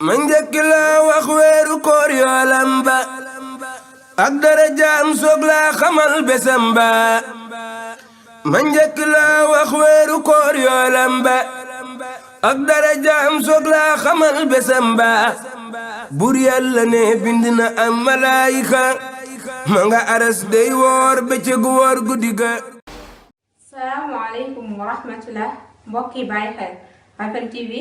ma njëkk la wax weeru koor yoolam ba ak darajaam soog laa xamal besam ba ma njëkk la wax weeru koor yoolam ba ak darajaam soog laa xamal besam ba bur yàlla ne bind na am malaayika ma nga aras dey woor bëccëg woor guddi ga. salaamaaleykum wa rahmatullah mbokk yi bàyyi xel Rafane TV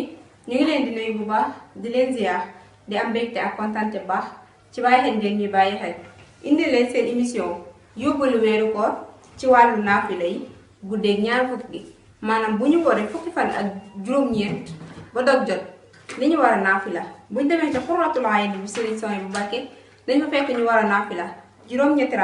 ñu ngi leen di nuyu bu baax di leen ziar di am mbégte ak kontaan bu baax ci bàyyi xel ngeen ñuy bàyyi xel indi leen seen émission yóbbalu weeru koor ci wàllu naafila yi guddeeg ñaar fukk gi maanaam bu ñu wooree fukki fan ak juróom-ñeent ba dog jot li ñu war a naafila buñ demee ca Xurratul Ayni bu Sëriñ Suhaybu bu Mbàkke dañ fa fekk ñu war a naafila juróom-ñetti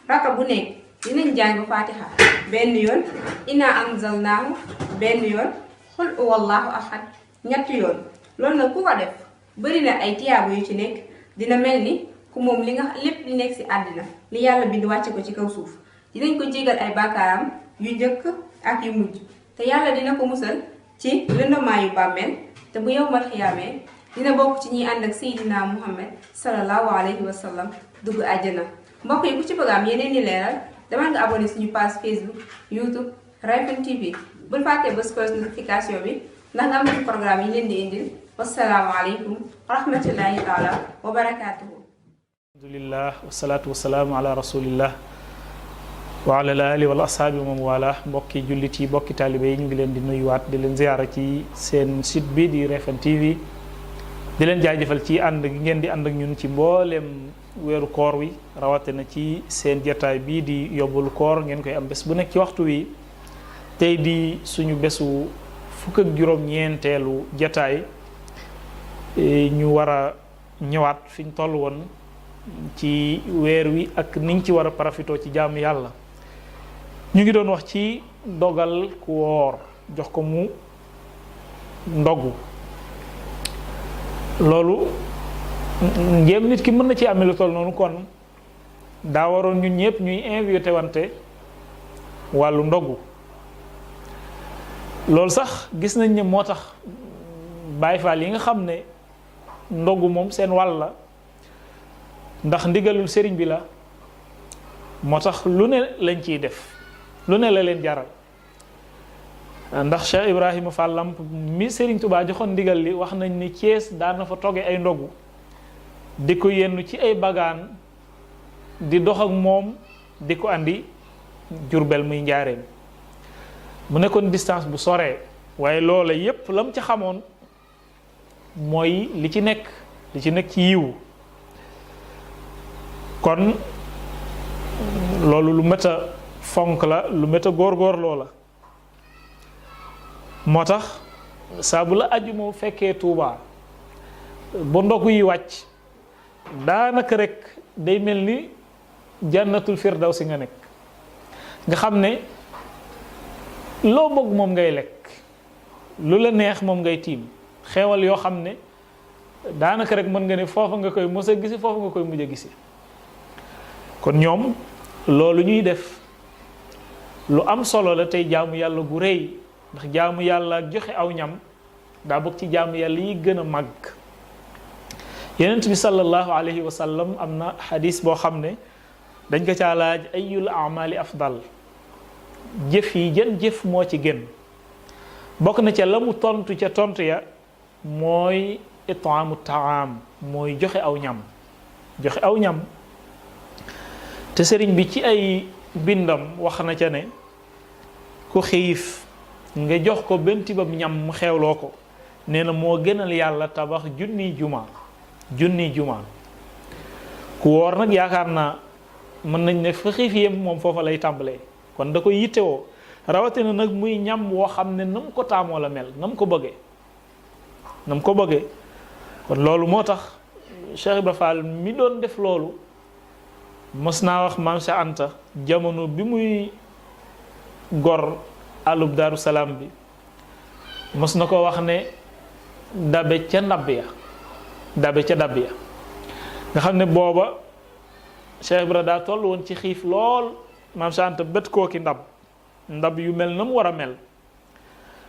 raka bu nekk dinañ jàng Fatiha benn yoon inna anzalnaahu benn yoon xul huwallaahu ahad ñetti yoon loolu nag ku ko def bëri na ay tiyaaba yu ci nekk dina mel ni ku moom li nga lépp li nekk si àddina li yàlla bind wàcce ko ci kaw suuf dinañ ko jégal ay bàkkaaram yu njëkk ak yu mujj te yàlla dina ko musal ci lëndamaayu bàmmeel te bu yowmal xiyaamee dina bokk ci ñiy ànd ak Seydina Muhammad sallallahu alayhi wa sallam dugg àjjana. mbokk yi ku ci bëgg am yeneen ni leeral demal nga abonné suñu page Facebook YouTube Rafane TV bul fàttee bës cloche notification bi ndax nga am ci programme yi leen di indil. wasalaamaaleykum wa rahmatullahi taala wa barakaatuhu. alhamdulillah wasalaatu wasalaamu ala rasulillah wa ala alihi wal ashaabi wa man wala mbokki jullit yi mbokki taalibe yi ñu ngi leen di nuyuwaat di leen ziyaara ci seen site bi di Rafane TV di leen jaajëfal ci ànd gi ngeen di ànd ak ñun ci mbooleem weeru koor wi rawatina ci seen jataay bii di yóbbalu koor ngeen koy am bés bu nekk ci waxtu wi tey di suñu bésu fukk ak juróom-ñeenteelu jataay ñu war a ñëwaat fi ñu toll woon ci weer wi ak niñ ci war a profitoo ci jaamu yàlla ñu ngi doon wax ci dogal ku woor jox ko mu ndogu loolu njéem nit ki mën na ci amee lu toll noonu kon daa waroon ñun ñëpp ñuy invité wante wàllu ndogu loolu sax gis nañ ne moo tax Baay Faal yi nga xam ne ndogu moom seen wàll la ndax ndigalul sëriñ bi la moo tax lu ne lañ ciy def lu ne la leen jaral ndax Cheikh Ibrahima Fall Lamp mi sëriñ Touba joxoon ndigal li wax nañ ni Thiès daan na fa toge ay ndogu di ko yenn ci ay bagaan di dox ak moom di ko andi Jurbel muy njaareem mu nekkoon distance bu soree waaye loola yépp lam ci xamoon mooy li ci nekk ci yiwu kon loolu lu mët a fonk la lu mët a góorgóorloo la moo tax saa bu la aju moo fekkee Tuubaa ba ndogu yi wàcc daanaka rek day mel ni jannatul firdawsi nga nekk nga xam ne loo bëgg moom ngay lekk lu la neex moom ngay tiim xeewal yoo xam ne daanaka rek mën nga ne foofa nga koy mos a gisi foofa nga koy mujj a gisi kon ñoom loolu ñuy def lu am solo la tey jaamu yàlla gu rëy ndax jaamu yàlla ak joxe aw ñam daa bokk ci jaamu yàlla yi gën a màgg Yonent bi sallallahu alayhi wa sallam am na xadis boo xam ne dañ ko caa laaj ayul amali afdal jëf yi jën jëf moo ci gën bokk na ca la mu tontu ca tontu ya mooy itaamu taam mooy joxe aw ñam te sëriñ bi ci ay bindam wax na ca ne ku xiif nga jox ko benn tibam ñam mu xewloo ko nee na moo gënal yàlla tabax junniy juma ku woor nag yaakaar naa mën nañ ne fa xiif yem moom foofa lay tàmbalee kon da koy yittewoo rawatina nag muy ñam woo xam ne na mu ko taamoo la mel na mu ko bëggee kon loolu moo tax Cheikh Ibra Fall mi doon def loolu mos naa wax maam Cheikh Anta jamono bi muy gor alub Daaru Salaam bi mos na ko wax ne dabe ca ndab ya nga xam ne booba Cheikh Ibra daa toll woon ci xiif lool maam Cheikh Anta bët kooki ndab yu mel na mu war a mel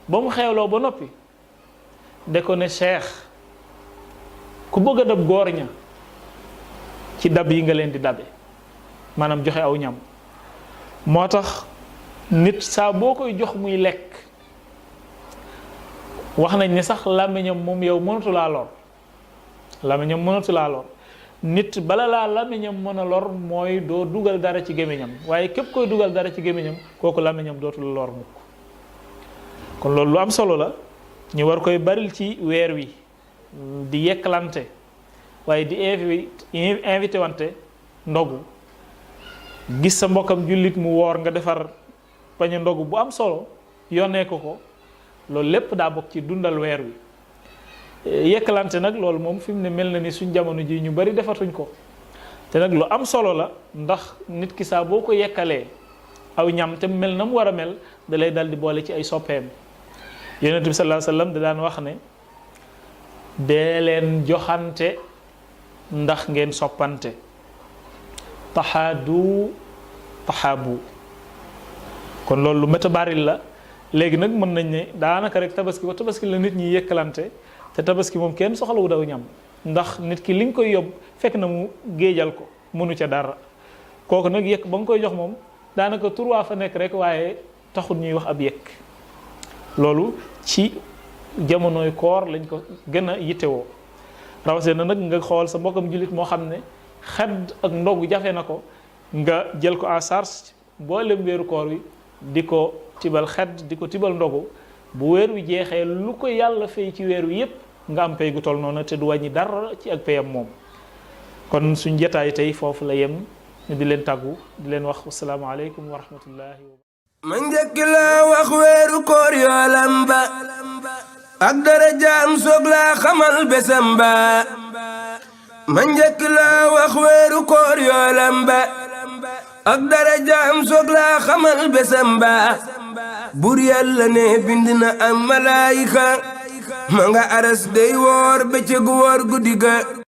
ba mu xeewloo ba noppi de ko ne Cheikh ku bëgg a dab góor ña ci dab yi nga leen di dabe maanaam joxe aw ñam moo tax nit saa boo koy jox muy lekk wax nañ ne sax làmmiñam moom yow mënatu laa lor làmmiñam mënatu laa lor nit bala laa làmmiñam mën a lor mooy doo dugal dara ci gémmiñam waaye képp koy dugal dara ci gémmiñam kooku làmmiñam dootul lor mukk kon loolu lu am solo la ñu war koy baril ci weer wi di yekkalante waaye di invité wante ndogu gis sa mbokkam jullit mu woor nga defar pañe ndogu bu am solo yónnee ko loolu lépp daa bokk ci dundal weer wi yekkalante nag loolu moom fi mu ne mel na ni suñ jamono ji ñu bari defatuñ ko te nag lu am solo la ndax nit ki saa boo ko yekkalee aw ñam te mel na mu war a mel da lay dal di boole ci ay soppeem yonent bi sallallahu alayhi wasallam da daan wax ne dee leen joxante ndax ngeen soppante taxaadu taxaabu kon loolu lu méta baril la léegi nag mën nañ ne daanaka rek tabaski ba tabaski la nit ñi yëkkalante te tabaski moom kenn soxlawu daw ñam ndax nit ki li nga koy yóbbu fekk na mu géejal ko mënu ca dara kooku nag yëkk ba nga koy jox moom daanaka tur waa fa nekk rek waaye taxul ñuy wax ab yëkk loolu ci jamonoy koor lañ ko gën a yittewoo rawatina nag nga xool sa mbokkam jullit moo xam ne xedd ak ndogu jafe na ko nga jël ko en charge boolem weeru koor wi di ko tibal xedd di ko tibal ndogu bu weer wi jeexee lu ko yàlla fay ci weer wi yépp nga am pay gu toll noonu te du wàññi dara ci ak payam moom kon suñ jotaay tey foofu la yem ñu di leen tàggu di leen wax asalaamaaleykum wa rahmatullahi wa ma njëkk laa wax weeru koor yoolam ba ak darajaam soog laa xamal besam ba ma njëkk laa wax weeru koor yoolam ba ak darajaam soog laa xamal besam ba bur yàlla ne bind na am malaayika ma nga aras dey woor bëccëg woor guddi ga